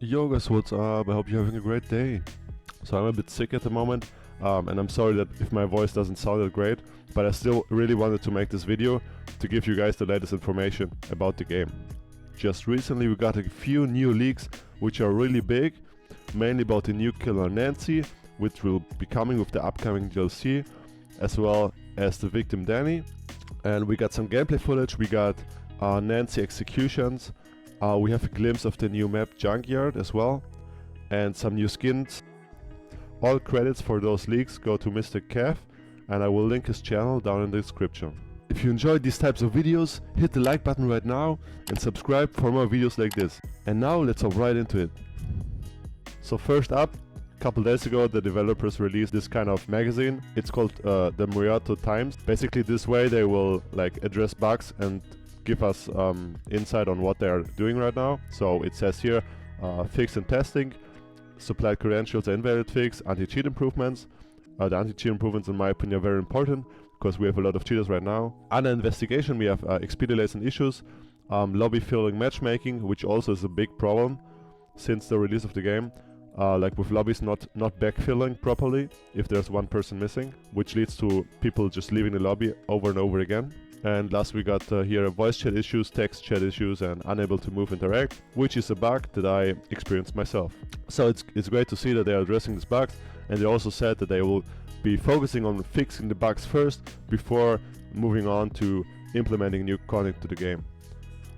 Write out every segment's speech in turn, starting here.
Yo guys, what's up? I hope you're having a great day. So I'm a bit sick at the moment, and I'm sorry that if my voice doesn't sound that great, but I still really wanted to make this video to give you guys the latest information about the game. Just recently we got a few new leaks which are really big, mainly about the new killer Nancy, which will be coming with the upcoming DLC, as well as the victim Danny. And we got some gameplay footage, we got Nancy executions, we have a glimpse of the new map Junkyard as well, and some new skins. All credits for those leaks go to Mr. Kev, and I will link his channel down in the description. If you enjoyed these types of videos, hit the like button right now and subscribe for more videos like this. And now let's hop right into it. So first up, a couple days ago the developers released this kind of magazine. It's called the Moriarty Times. Basically this way they will address bugs and give us insight on what they are doing right now. So it says here, fix and testing, supplied credentials are invalid fix, anti-cheat improvements. The anti-cheat improvements in my opinion are very important because we have a lot of cheaters right now. Under investigation we have XP delays and issues, lobby filling matchmaking, which also is a big problem since the release of the game. Like with lobbies not backfilling properly if there's one person missing, which leads to people just leaving the lobby over and over again. And last we got here voice chat issues, text chat issues, and unable to move interact, which is a bug that I experienced myself. So it's great to see that they are addressing these bugs, and they also said that they will be focusing on fixing the bugs first before moving on to implementing new content to the game.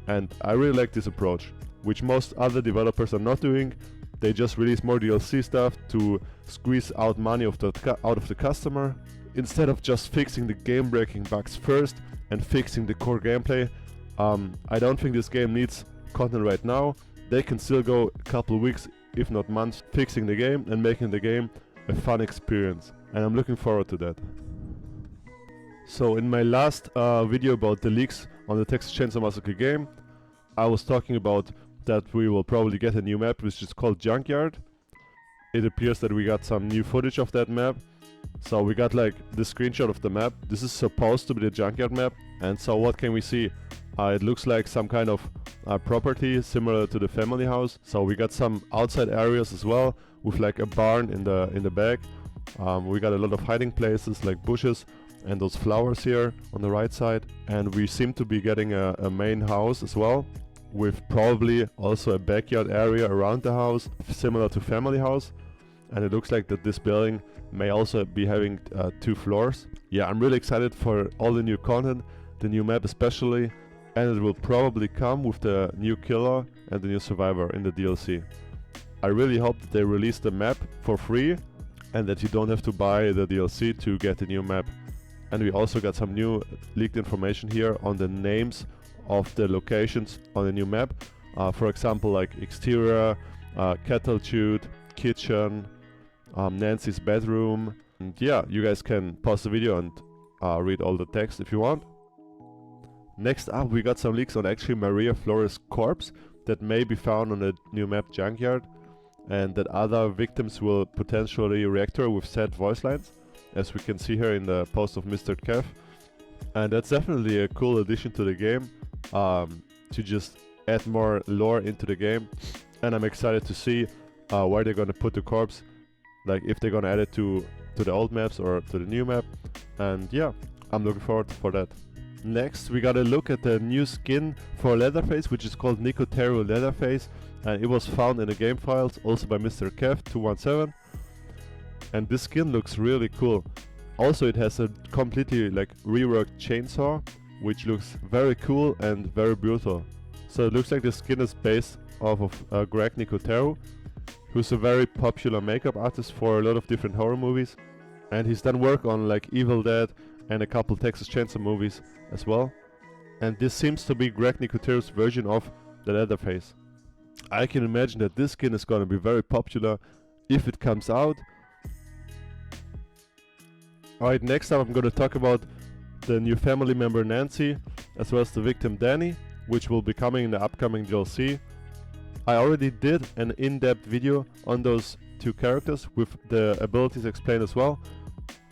And I really like this approach, which most other developers are not doing. They just release more DLC stuff to squeeze out money out of the customer, instead of just fixing the game-breaking bugs first and fixing the core gameplay. I don't think this game needs content right now. They can still go a couple weeks, if not months, fixing the game and making the game a fun experience. And I'm looking forward to that. So in my last video about the leaks on the Texas Chainsaw Massacre game, I was talking about that we will probably get a new map which is called Junkyard. It appears that we got some new footage of that map. So we got the screenshot of the map. This is supposed to be the Junkyard map. And so what can we see? It looks like some kind of property similar to the family house. So we got some outside areas as well with a barn in the back. We got a lot of hiding places like bushes and those flowers here on the right side. And we seem to be getting a main house as well, with probably also a backyard area around the house similar to family house. And it looks like that this building may also be having 2 floors. Yeah, I'm really excited for all the new content, the new map especially, and it will probably come with the new killer and the new survivor in the DLC. I really hope that they release the map for free and that you don't have to buy the DLC to get the new map. And we also got some new leaked information here on the names of the locations on the new map. For example, exterior, cattle chute, kitchen, Nancy's bedroom. And yeah, you guys can pause the video and read all the text if you want. Next up we got some leaks on actually Maria Flores' corpse that may be found on the new map Junkyard, and that other victims will potentially react to her with sad voice lines, as we can see here in the post of Mr. Kev. And that's definitely a cool addition to the game, to just add more lore into the game. And I'm excited to see where they're gonna put the corpse, if they're gonna add it to the old maps or to the new map. And yeah, I'm looking forward for that. Next we got a look at the new skin for Leatherface, which is called Nicotero Leatherface, and it was found in the game files also by Mr. Kev217. And this skin looks really cool. Also it has a completely reworked chainsaw, which looks very cool and very brutal. So it looks like the skin is based off of Greg Nicotero, who's a very popular makeup artist for a lot of different horror movies. And he's done work on Evil Dead and a couple Texas Chainsaw movies as well. And this seems to be Greg Nicotero's version of the Leatherface. I can imagine that this skin is gonna be very popular if it comes out. Alright, next up I'm gonna talk about the new family member Nancy, as well as the victim Danny, which will be coming in the upcoming DLC. I already did an in-depth video on those 2 characters with the abilities explained as well.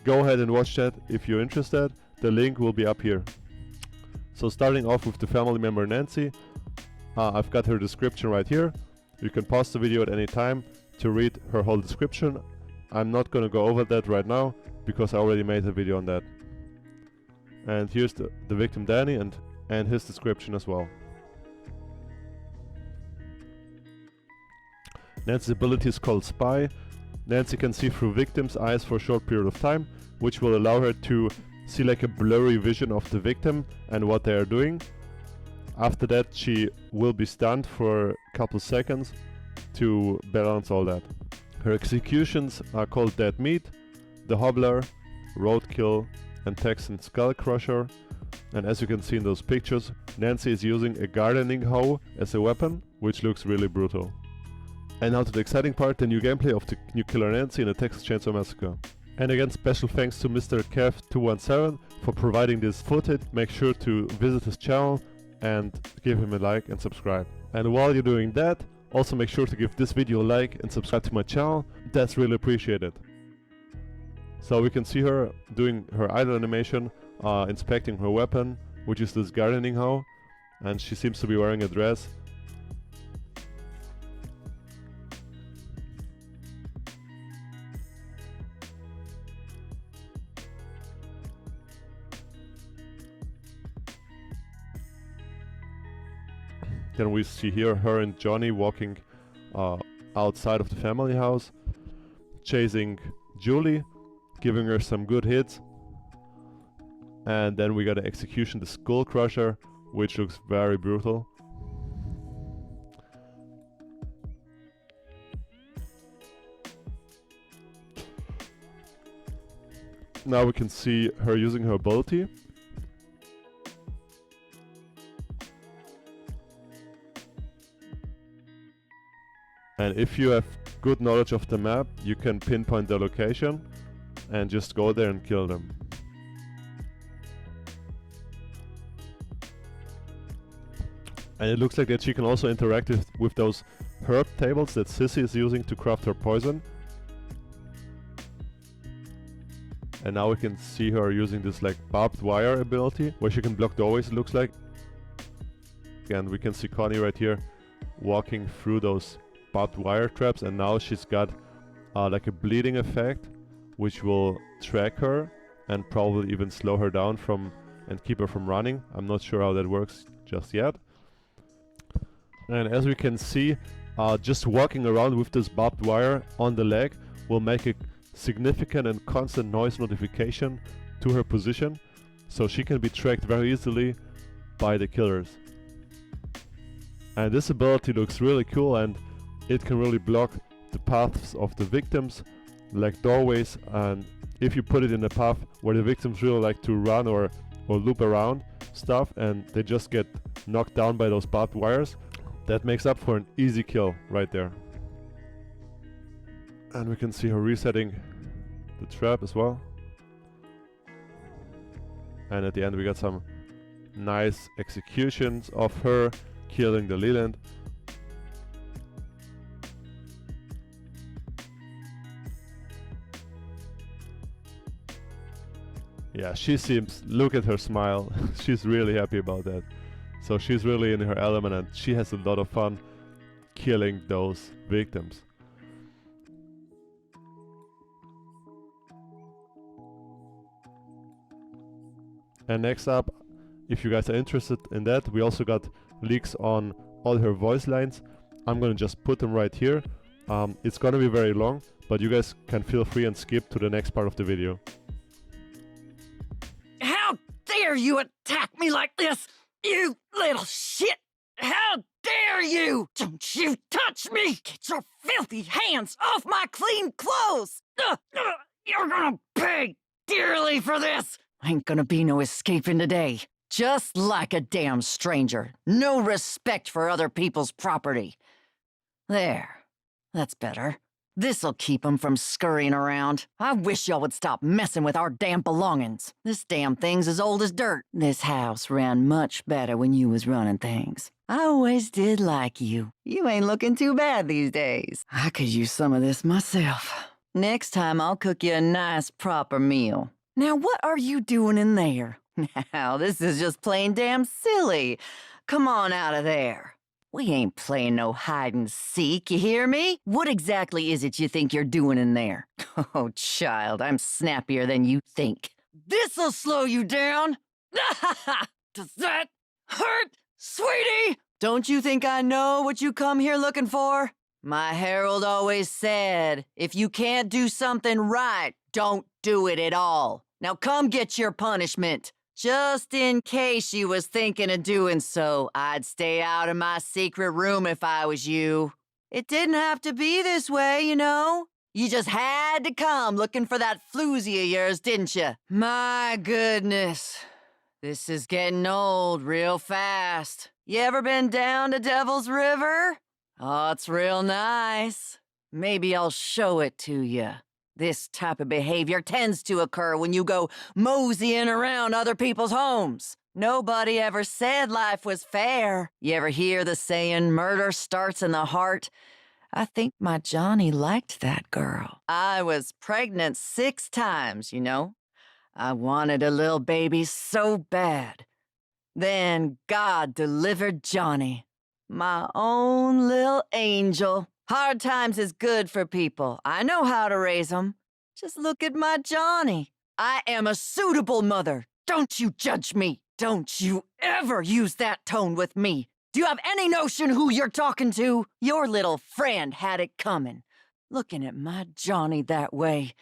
Go ahead and watch that if you're interested. The link will be up here. So starting off with the family member Nancy, I've got her description right here. You can pause the video at any time to read her whole description. I'm not gonna go over that right now because I already made a video on that. And here's the victim Danny and his description as well. Nancy's ability is called Spy. Nancy can see through victims' eyes for a short period of time, which will allow her to see like a blurry vision of the victim and what they are doing. After that, she will be stunned for a couple seconds to balance all that. Her executions are called Dead Meat, The Hobbler, Roadkill, and Texan Skull Crusher. And as you can see in those pictures, Nancy is using a gardening hoe as a weapon, which looks really brutal. And now to the exciting part, the new gameplay of the new killer Nancy in the Texas Chainsaw Massacre. And again, special thanks to Mr. Kev217 for providing this footage. Make sure to visit his channel and give him a like and subscribe. And while you're doing that, also make sure to give this video a like and subscribe to my channel. That's really appreciated. So we can see her doing her idle animation, inspecting her weapon, which is this gardening hoe, and she seems to be wearing a dress. Then we see here her and Johnny walking outside of the family house, chasing Julie, giving her some good hits. And then we got an execution, the Skull Crusher, which looks very brutal. Now we can see her using her ability. And if you have good knowledge of the map, you can pinpoint the location and just go there and kill them. And it looks like that she can also interact with those herb tables that Sissy is using to craft her poison. And now we can see her using this like barbed wire ability, where she can block doorways, it looks like. And we can see Connie right here walking through those barbed wire traps, and now she's got like a bleeding effect, which will track her and probably even slow her down and keep her from running. I'm not sure how that works just yet. And as we can see, just walking around with this barbed wire on the leg will make a significant and constant noise notification to her position, so she can be tracked very easily by the killers. And this ability looks really cool, and it can really block the paths of the victims, like doorways, and if you put it in a path where the victims really like to run or loop around stuff and they just get knocked down by those barbed wires, that makes up for an easy kill right there. And we can see her resetting the trap as well. And at the end we got some nice executions of her killing the Leland. Yeah, she seems, look at her smile, she's really happy about that. So she's really in her element and she has a lot of fun killing those victims. And next up, if you guys are interested in that, we also got leaks on all her voice lines. I'm gonna just put them right here. It's gonna be very long, but you guys can feel free and skip to the next part of the video. How dare you attack me like this, you little shit! How dare you! Don't you touch me! Get your filthy hands off my clean clothes! You're gonna pay dearly for this! Ain't gonna be no escaping today. Just like a damn stranger. No respect for other people's property. There. That's better. This'll keep 'em from scurrying around. I wish y'all would stop messing with our damn belongings. This damn thing's as old as dirt. This house ran much better when you was running things. I always did like you. You ain't looking too bad these days. I could use some of this myself. Next time I'll cook you a nice proper meal. Now what are you doing in there? Now this is just plain damn silly. Come on out of there. We ain't playing no hide and seek, you hear me? What exactly is it you think you're doing in there? Oh, child, I'm snappier than you think. This'll slow you down. Does that hurt, sweetie? Don't you think I know what you come here looking for? My herald always said, if you can't do something right, don't do it at all. Now come get your punishment. Just in case you was thinking of doing so, I'd stay out of my secret room if I was you. It didn't have to be this way, you know? You just had to come looking for that floozy of yours, didn't you? My goodness. This is getting old real fast. You ever been down to Devil's River? Oh, it's real nice. Maybe I'll show it to you. This type of behavior tends to occur when you go moseying around other people's homes. Nobody ever said life was fair. You ever hear the saying, murder starts in the heart? I think my Johnny liked that girl. I was pregnant 6 times, you know. I wanted a little baby so bad. Then God delivered Johnny. My own little angel. Hard times is good for people. I know how to raise them. Just look at my Johnny. I am a suitable mother. Don't you judge me. Don't you ever use that tone with me. Do you have any notion who you're talking to? Your little friend had it coming. Looking at my Johnny that way.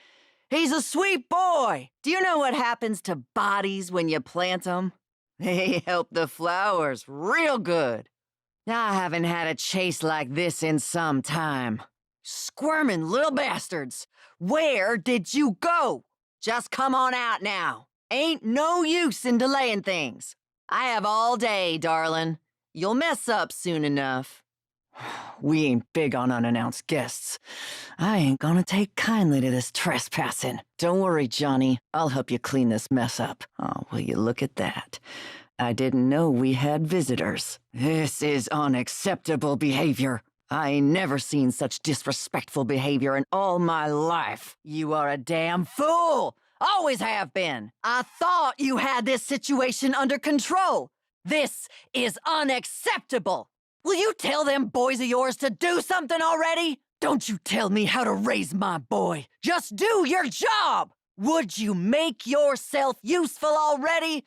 He's a sweet boy. Do you know what happens to bodies when you plant them? They help the flowers real good. I haven't had a chase like this in some time. Squirming little bastards. Where did you go? Just come on out now. Ain't no use in delaying things. I have all day, darling. You'll mess up soon enough. We ain't big on unannounced guests. I ain't gonna take kindly to this trespassing. Don't worry, Johnny. I'll help you clean this mess up. Oh, will you look at that? I didn't know we had visitors. This is unacceptable behavior. I ain't never seen such disrespectful behavior in all my life. You are a damn fool. Always have been. I thought you had this situation under control. This is unacceptable. Will you tell them boys of yours to do something already? Don't you tell me how to raise my boy. Just do your job. Would you make yourself useful already?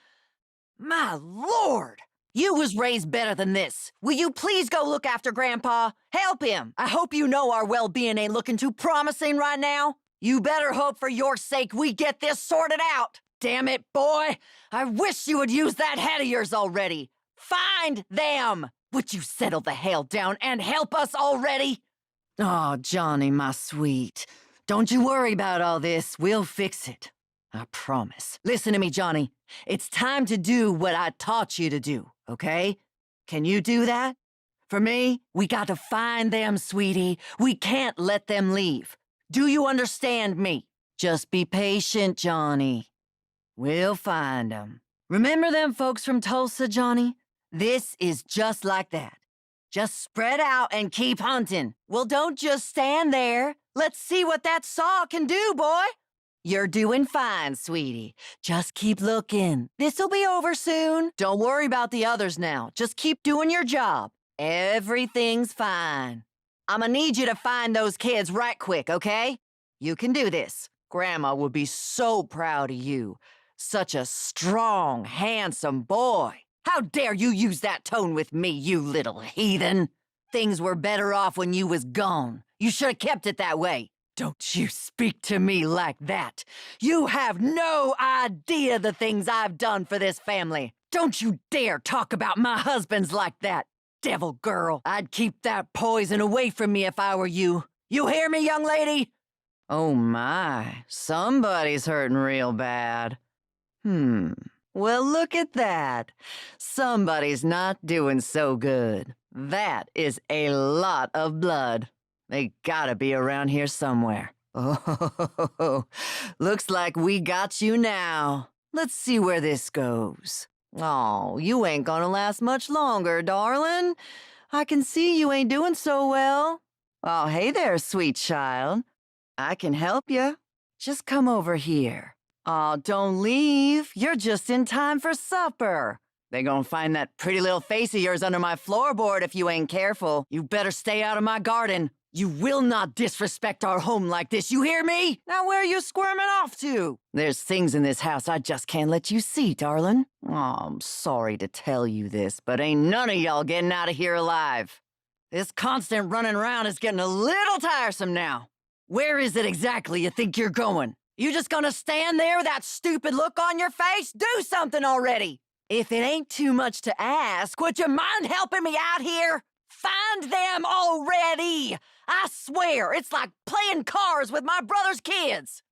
My Lord! You was raised better than this. Will you please go look after Grandpa? Help him. I hope you know our well-being ain't looking too promising right now. You better hope for your sake we get this sorted out. Damn it, boy. I wish you would use that head of yours already. Find them. Would you settle the hell down and help us already? Oh, Johnny, my sweet. Don't you worry about all this. We'll fix it. I promise. Listen to me, Johnny. It's time to do what I taught you to do, okay? Can you do that? For me, we got to find them, sweetie. We can't let them leave. Do you understand me? Just be patient, Johnny. We'll find them. Remember them folks from Tulsa, Johnny? This is just like that. Just spread out and keep hunting. Well, don't just stand there. Let's see what that saw can do, boy. You're doing fine, sweetie. Just keep looking. This'll be over soon. Don't worry about the others now. Just keep doing your job. Everything's fine. I'ma need you to find those kids right quick, okay? You can do this. Grandma would be so proud of you. Such a strong, handsome boy. How dare you use that tone with me, you little heathen? Things were better off when you was gone. You should have kept it that way. Don't you speak to me like that. You have no idea the things I've done for this family. Don't you dare talk about my husbands like that. Devil girl, I'd keep that poison away from me if I were you. You hear me, young lady? Oh my, somebody's hurting real bad. Well, look at that. Somebody's not doing so good. That is a lot of blood. They gotta be around here somewhere. Oh, looks like we got you now. Let's see where this goes. Oh, you ain't gonna last much longer, darling. I can see you ain't doing so well. Oh, hey there, sweet child. I can help you. Just come over here. Oh, don't leave. You're just in time for supper. They gonna find that pretty little face of yours under my floorboard if you ain't careful. You better stay out of my garden. You will not disrespect our home like this, you hear me? Now where are you squirming off to? There's things in this house I just can't let you see, darling. Oh, I'm sorry to tell you this, but ain't none of y'all getting out of here alive. This constant running around is getting a little tiresome now. Where is it exactly you think you're going? You just gonna stand there with that stupid look on your face? Do something already! If it ain't too much to ask, would you mind helping me out here? Find them already! I swear, it's like playing cars with my brother's kids.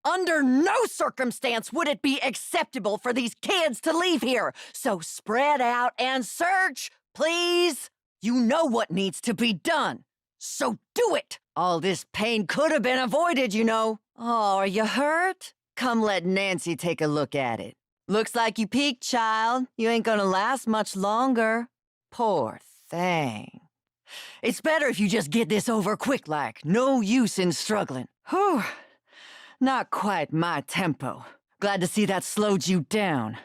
Under no circumstance would it be acceptable for these kids to leave here. So spread out and search, please. You know what needs to be done. So do it. All this pain could have been avoided, you know. Oh, are you hurt? Come let Nancy take a look at it. Looks like you peaked, child. You ain't gonna last much longer. Poor thing. It's better if you just get this over quick like. No use in struggling. Whew. Not quite my tempo. Glad to see that slowed you down.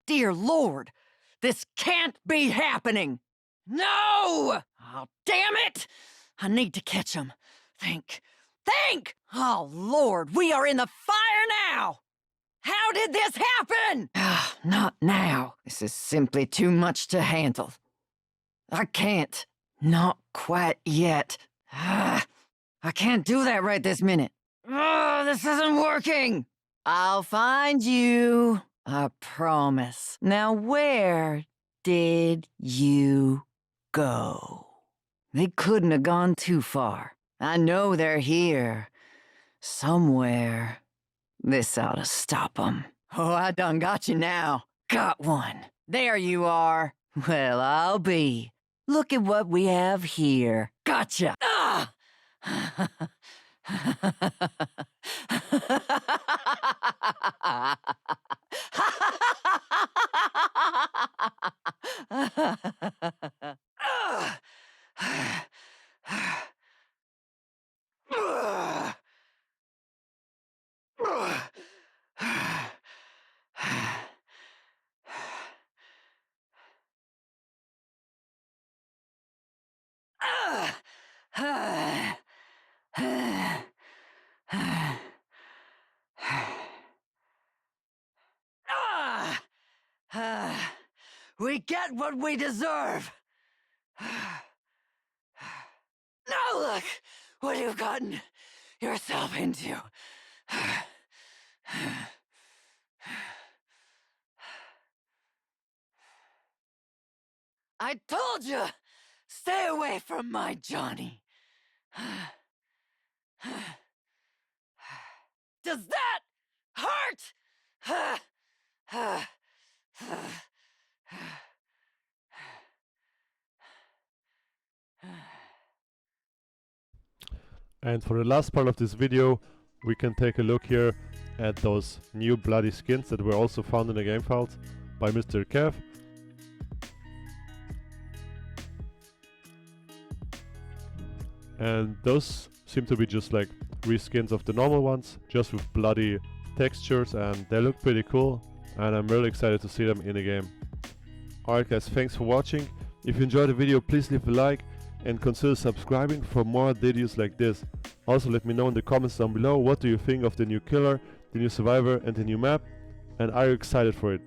Dear Lord, this can't be happening. No! Oh, damn it! I need to catch him. Think. Oh, Lord, we are in the fire now! How did this happen? Not now. This is simply too much to handle. I can't. Not quite yet. I can't do that right this minute. This isn't working. I'll find you. I promise. Now, where did you go? They couldn't have gone too far. I know they're here. Somewhere. This ought to stop them. Oh, I done got you now. Got one. There you are. Well, I'll be. Look at what we have here. Gotcha. Ah! We get what we deserve. Now look what you've gotten yourself into. I told you, stay away from my Johnny. Does that hurt? And for the last part of this video, we can take a look here at those new bloody skins that were also found in the game files by Mr. Kev. And those seem to be just like reskins of the normal ones, just with bloody textures, and they look pretty cool, and I'm really excited to see them in the game. Alright guys, thanks for watching. If you enjoyed the video, please leave a like and consider subscribing for more videos like this. Also let me know in the comments down below, what do you think of the new killer, the new survivor and the new map, and are you excited for it?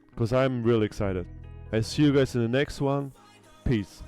Because I'm really excited. I see you guys in the next one. Peace.